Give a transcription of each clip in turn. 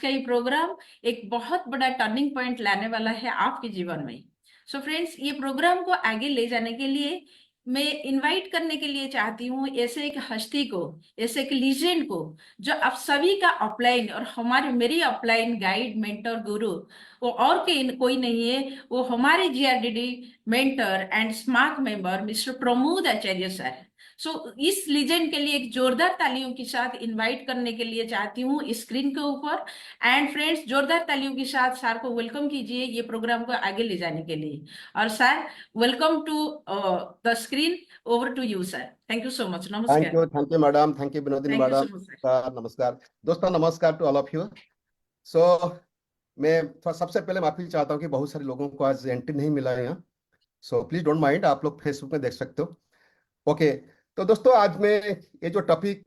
का ये प्रोग्राम एक बहुत बड़ा टर्निंग पॉइंट लाने वाला है आपके जीवन में। सो फ्रेंड्स, ये प्रोग्राम को आगे ले जाने के लिए मैं इनवाइट करने के लिए चाहती हूँ ऐसे एक हस्ती को, ऐसे एक लीजेंड को, जो आप सभी का अपलाइन और हमारे मेरी अपलाइन गाइड मेंटर गुरु, वो और कोई नहीं है, वो हमारे GRDD mentor and smart member mister Pramod Acharya sir. So इस लीजेंड के लिए एक जोरदार तालियों के साथ इनवाइट करने के लिए चाहती हूँ स्क्रीन के ऊपर। एंड फ्रेंड्स, जोरदार तालियों के साथ सर को वेलकम कीजिए ये प्रोग्राम को आगे ले जाने के लिए। और sir, welcome to the screen, over to you sir. Thank you so much. नमस्कार। Thank you madam, thank you Vinodini thank you madam. So much sir. नमस्कार दोस्तों, नमस्कार to all of you. So मैं सबसे पहले माफी चाहता हूँ कि बहुत सारे लोगों को आज एंट्री नहीं मिला है यहाँ। सो प्लीज डोंट माइंड, आप लोग फेसबुक में देख सकते हो। ओके, तो दोस्तों आज मैं ये जो टॉपिक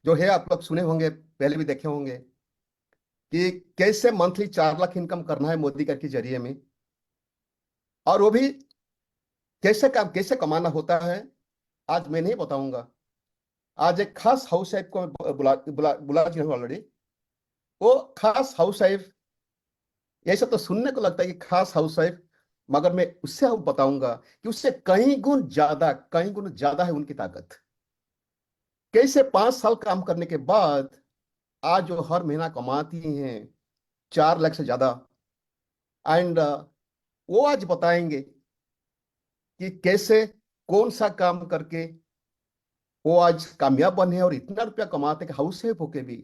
जो है आप लोग सुने होंगे, पहले भी देखे होंगे कि कैसे मंथली 4 लाख इनकम करना है मोदी कर के जरिए में, और वो भी कैसे कमाना होता है आज मैं नहीं बताऊंगा। आज एक खास हाउस वाइफ को मैं बुला जी हूँ ऑलरेडी। वो खास हाउस वाइफ, ऐसा तो सुनने को लगता है कि खास हाउस वाइफ, मगर मैं उससे अब बताऊंगा कि उससे कहीं गुण ज्यादा है उनकी ताकत। कैसे 5 साल काम करने के बाद आज वो हर महीना कमाती हैं 4 लाख से ज्यादा। एंड वो आज बताएंगे कि कैसे कौन सा काम करके वो आज कामयाब बने और इतना रुपया कमाते कि हाउस वाइफ होके भी।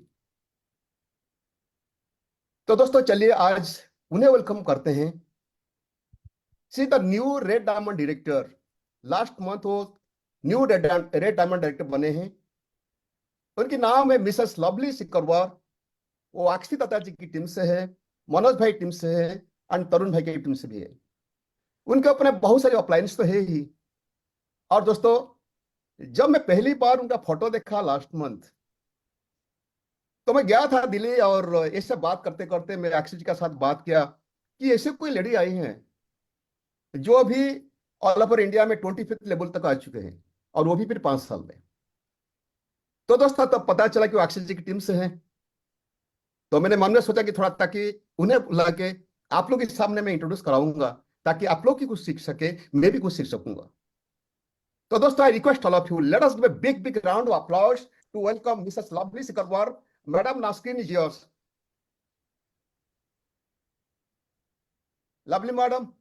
तो दोस्तों चलिए आज उन्हें वेलकम करते हैं। See the new red diamond director. Last month वो न्यू रेड डायमंड डायरेक्टर बने हैं। उनकी नाम है मिसेस लवली सिकरवार। वो अक्षित दत्ता जी की टीम से है, मनोज भाई टीम से है, और तरुण भाई की टीम से भी है। उनके अपने बहुत सारे अप्लायंस तो है ही। और दोस्तों, जब मैं पहली बार उनका फोटो देखा लास्ट मंथ, तो मैं गया था दिल्ली, और ऐसे बात करते करते मैं अक्षय जी के साथ बात किया कि ऐसे कोई लेडी आई हैं जो अभी ऑल ओवर इंडिया में 25th लेवल तक आ चुके हैं, और वो भी फिर 5 साल में। तो दोस्तों तब पता चला कि वो अक्षय जी की टीम से हैं। तो मैंने मन में सोचा कि थोड़ा ताकि उन्हें बुला के आप लोग के सामने मैं इंट्रोड्यूस कराऊंगा, ताकि आप लोग की कुछ सीख सके, मैं भी कुछ सीख सकूंगा। तो दोस्तों, I request all of you, let us give a big round of applause to welcome Mrs Lovely Sikarwar. Madam, now screen is yours. Lovely madam.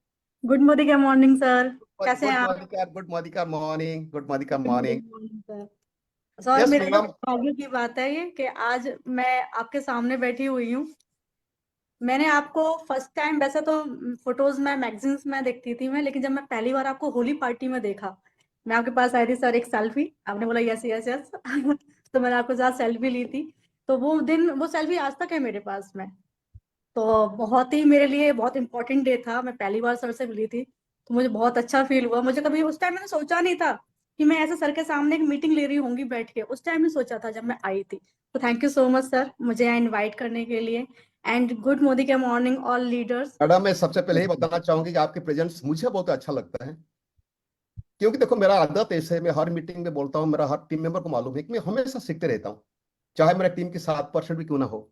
Good morning sir, कैसे हैं आप? Good morning morning. Sir, sir yes मेरे लिए madam. भाग्य की बात है ये कि आज मैं आपके सामने बैठी हुई हूँ। मैंने आपको फर्स्ट टाइम, वैसे तो फोटोज में मैगजीन्स में देखती थी मैं, लेकिन जब मैं पहली बार आपको होली पार्टी में देखा, मैं आपके पास आई थी सर एक सेल्फी, आपने बोला यस यस यस तो मैंने आपके साथ सेल्फी ली थी। तो वो सेल्फी आज तक है मेरे पास में। तो बहुत ही मेरे लिए बहुत इंपॉर्टेंट डे था। मैं पहली बार सर से मिली थी, तो मुझे बहुत अच्छा फील हुआ। मुझे कभी उस टाइम मैंने सोचा नहीं था कि मैं ऐसे सर के सामने एक मीटिंग ले रही होंगी बैठ के, उस टाइम नहीं सोचा था जब मैं आई थी। तो thank you so much sir मुझे यहाँ इन्वाइट करने के लिए। एंड गुड मोदी के मॉर्निंग ऑल लीडर्स। मैडम, मैं सबसे पहले ही बताना चाहूंगी कि आपके प्रेजेंस मुझे बहुत अच्छा लगता है, क्योंकि देखो मेरा आदत ऐसे है, मैं हर मीटिंग में बोलता हूँ, मेरा हर टीम मेंबर को मालूम है कि मैं हमेशा सीखते रहता हूँ, चाहे मेरे टीम की 7% भी क्यों ना हो।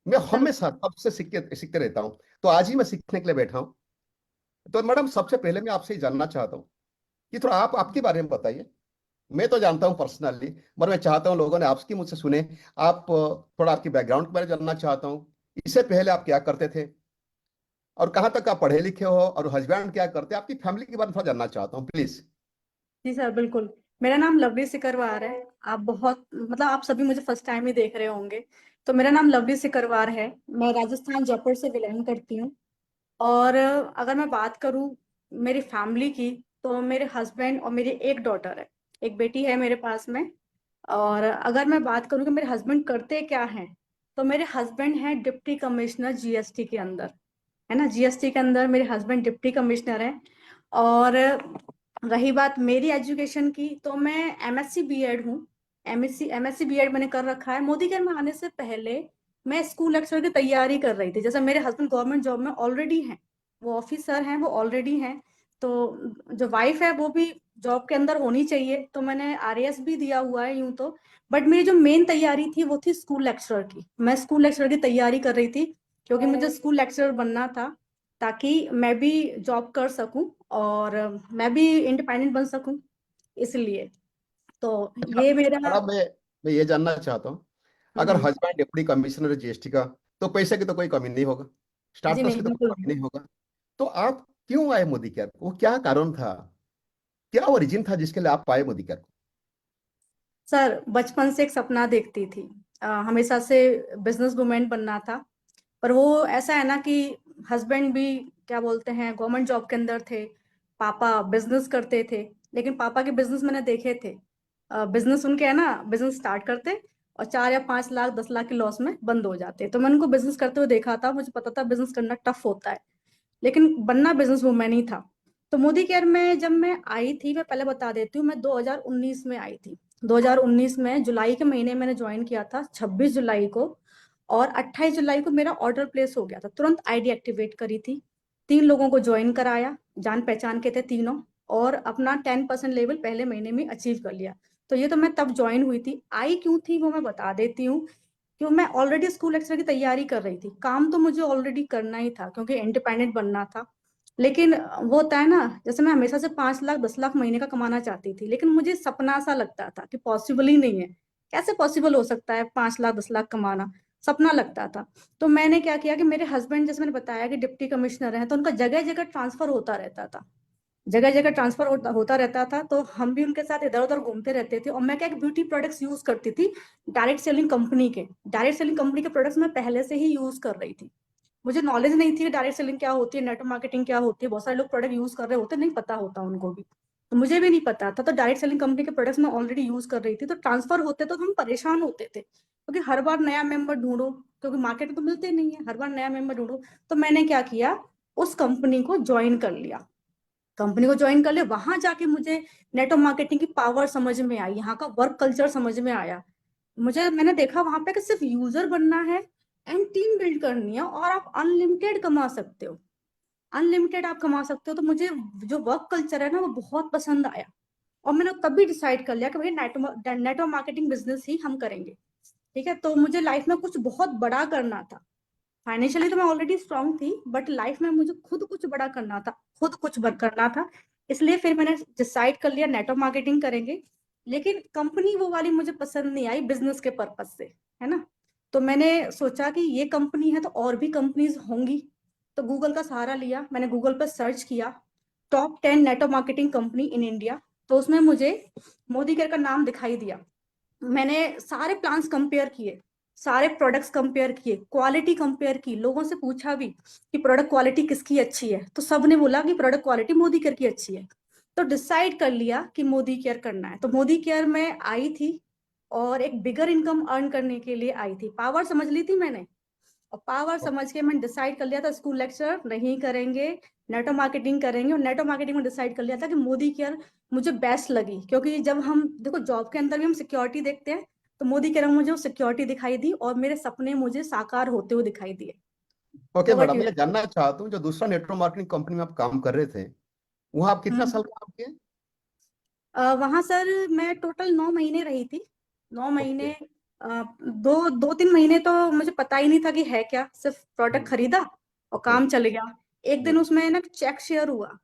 मैं सर हमेशा सबसे सीखते रहता हूँ। तो आज ही मैं सीखने के लिए बैठा हूँ। तो मैडम, सबसे पहले मैं आपसे जानना चाहता हूँ कि थोड़ा आप आपके बारे में बताइए। मैं तो जानता हूँ पर्सनली, मगर मैं चाहता हूँ लोगों ने आपकी मुझसे सुने। आप थोड़ा आपकी बैकग्राउंड के बारे में जानना चाहता हूँ। इससे पहले आप क्या करते थे, और कहाँ तक आप पढ़े लिखे हो, और हस्बैंड क्या करते हैं, आपकी फैमिली के बारे में थोड़ा जानना चाहता हूँ प्लीज। जी सर बिल्कुल। मेरा नाम लवली सिकरवार है। आप बहुत मतलब आप सभी मुझे फर्स्ट टाइम ही देख रहे होंगे। तो मेरा नाम लवली सिकरवार है। मैं राजस्थान जयपुर से बिलोंग करती हूँ। और अगर मैं बात करूं मेरी फैमिली की, तो मेरे हस्बैंड और मेरी एक डॉटर है, एक बेटी है मेरे पास में। और अगर मैं बात करूं कि मेरे हस्बैंड करते क्या हैं, तो मेरे हस्बैंड हैं डिप्टी कमिश्नर जीएसटी के अंदर, है ना, जीएसटी के अंदर मेरे हस्बैंड डिप्टी कमिश्नर हैं। और रही बात मेरी एजुकेशन की, तो मैं एमएससी बीएड हूँ। एमएससी बीएड मैंने कर रखा है। मोदी केयर में आने से पहले मैं स्कूल लेक्चर की तैयारी कर रही थी। जैसे मेरे हस्बैंड गवर्नमेंट जॉब में ऑलरेडी हैं, वो ऑफिसर हैं, वो ऑलरेडी हैं। तो जो वाइफ है वो भी जॉब के अंदर होनी चाहिए, तो मैंने आरएएस भी दिया हुआ है यूं तो। बट मेरी जो मेन तैयारी थी वो थी स्कूल लेक्चरर की। मैं स्कूल लेक्चरर की तैयारी कर रही थी क्योंकि मुझे स्कूल लेक्चरर बनना था, ताकि मैं भी जॉब कर सकूं और मैं भी इंडिपेंडेंट बन सकूं, इसलिए। तो ये मेरा। मैडम मैं ये जानना चाहता हूँ, अगर हम्म। हस्बैंड डिप्टी कमिश्नर जीएसटी का, तो पैसे की तो कोई कमी नहीं होगा, जी स्टार्टअप्स नहीं, की तो बिल्कुल कोई कमी नहीं। नहीं होगा। तो आप क्यों आए मोदी केयर? वो क्या कारण था, क्या ओरिजिन था जिसके लिए आप आए मोदी केयर को? सर, बचपन से एक सपना देखती थी, हमेशा से बिजनेस वुमेन बनना था। पर वो ऐसा है ना कि हस्बैंड भी क्या बोलते हैं, गवर्नमेंट जॉब के अंदर थे, पापा बिजनेस करते थे। लेकिन पापा के बिजनेस मैंने देखे थे, बिजनेस उनके है ना, बिजनेस स्टार्ट करते और 4 या 5 लाख 10 लाख के लॉस में बंद हो जाते। तो मैंने उनको बिजनेस करते हुए देखा था, मुझे पता था बिजनेस करना टफ होता है, लेकिन बनना बिजनेस वुमेन ही था। तो मोदी केयर में जब मैं आई थी, मैं पहले बता देती हूँ, मैं 2019 में आई थी। 2019 में जुलाई के महीने मैंने ज्वाइन किया था, 26 जुलाई को। और 28 जुलाई को मेरा ऑर्डर प्लेस हो गया था, तुरंत आईडी एक्टिवेट करी थी, 3 लोगों को ज्वाइन कराया, जान पहचान के थे तीनों, और अपना 10% लेवल पहले महीने में अचीव कर लिया। तो ये तो मैं तब ज्वाइन हुई थी। आई क्यों थी वो मैं बता देती हूँ। क्यों, मैं ऑलरेडी स्कूल लेक्चर की तैयारी कर रही थी, काम तो मुझे ऑलरेडी करना ही था क्योंकि इंडिपेंडेंट बनना था। लेकिन वो होता है ना, जैसे मैं हमेशा से 5 लाख 10 लाख महीने का कमाना चाहती थी, लेकिन मुझे सपना सा लगता था कि पॉसिबल ही नहीं है, कैसे पॉसिबल हो सकता है 5 लाख 10 लाख कमाना, सपना लगता था। तो मैंने क्या किया कि मेरे हस्बैंड, जैसे मैंने बताया कि डिप्टी कमिश्नर है, तो उनका जगह जगह ट्रांसफर होता रहता था, जगह जगह ट्रांसफर होता रहता था। तो हम भी उनके साथ इधर उधर घूमते रहते थे। और मैं क्या, एक ब्यूटी प्रोडक्ट्स यूज करती थी, डायरेक्ट सेलिंग कंपनी के प्रोडक्ट्स मैं पहले से ही यूज कर रही थी। मुझे नॉलेज नहीं थी डायरेक्ट सेलिंग क्या होती है, नेटवर्क मार्केटिंग क्या होती है। बहुत सारे लोग प्रोडक्ट यूज कर रहे होते, नहीं पता होता उनको भी, तो मुझे भी नहीं पता था। तो डायरेक्ट सेलिंग कंपनी के प्रोडक्ट्स मैं ऑलरेडी यूज कर रही थी। तो ट्रांसफर होते तो हम परेशान होते थे, क्योंकि हर बार नया मेंबर ढूंढो, क्योंकि मार्केट में तो मिलते नहीं है, हर बार नया मेंबर ढूंढो। तो मैंने क्या किया, उस कंपनी को ज्वाइन कर लिया, वहां जाके मुझे नेटवर्क मार्केटिंग की पावर समझ में आई, यहाँ का वर्क कल्चर समझ में आया। मैंने देखा वहां पे कि सिर्फ यूजर बनना है एंड टीम बिल्ड करनी है, और आप अनलिमिटेड कमा सकते हो, अनलिमिटेड आप कमा सकते हो। तो मुझे जो वर्क कल्चर है ना, वो बहुत पसंद आया। और मैंने तभी डिसाइड कर लिया कि भाई नेटवर्क मार्केटिंग बिजनेस ही हम करेंगे। ठीक है, तो मुझे लाइफ में कुछ बहुत बड़ा करना था। फाइनेंशियली तो मैं ऑलरेडी स्ट्रांग थी, बट लाइफ में मुझे खुद कुछ बड़ा करना था, खुद कुछ वर्क करना था। इसलिए फिर मैंने डिसाइड कर लिया नेटवर्क मार्केटिंग करेंगे। लेकिन कंपनी वो वाली मुझे पसंद नहीं आई बिजनेस के पर्पज से, है ना। तो मैंने सोचा कि ये कंपनी है तो और भी कंपनीज होंगी। तो गूगल का सहारा लिया, मैंने गूगल पर सर्च किया top 10 network marketing company in India. तो उसमें मुझे मोदी केयर का नाम दिखाई दिया। मैंने सारे प्लान्स कंपेयर किए, सारे प्रोडक्ट्स कंपेयर किए, क्वालिटी कंपेयर की, लोगों से पूछा भी कि प्रोडक्ट क्वालिटी किसकी अच्छी है, तो सबने बोला कि प्रोडक्ट क्वालिटी मोदी केयर की अच्छी है। तो डिसाइड कर लिया कि मोदी केयर करना है। तो मोदी केयर में आई थी और एक बिगर इनकम अर्न करने के लिए आई थी, पावर समझ ली थी मैंने। और पावर समझ के मैंने डिसाइड कर लिया था स्कूल लेक्चर नहीं करेंगे, नेटवर्क मार्केटिंग करेंगे। और नेटवर्क मार्केटिंग में डिसाइड कर लिया था कि मोदी केयर मुझे बेस्ट लगी, क्योंकि जब हम देखो जॉब के अंदर भी हम सिक्योरिटी देखते हैं, तो मोदी केयर में मुझे वो सिक्योरिटी दिखाई दी और मेरे सपने मुझे साकार होते हुए दिखाई दिए। ओके ओवर मैडम, टू मैं यू। ये जानना चाहता हूँ, जो दूसरा नेटवर्क मार्केटिंग कंपनी में आप काम कर रहे थे, वहाँ आप कितना साल काम किए? वहां सर मैं टोटल 9 महीने रही थी। 9 महीने। ओके। दो 2-3 महीने तो मुझे पता ही नहीं था कि है क्या, सिर्फ प्रोडक्ट हम्म, खरीदा और हम्म, काम चल गया। एक दिन हम्म, उसमें ना चेक शेयर हुआ,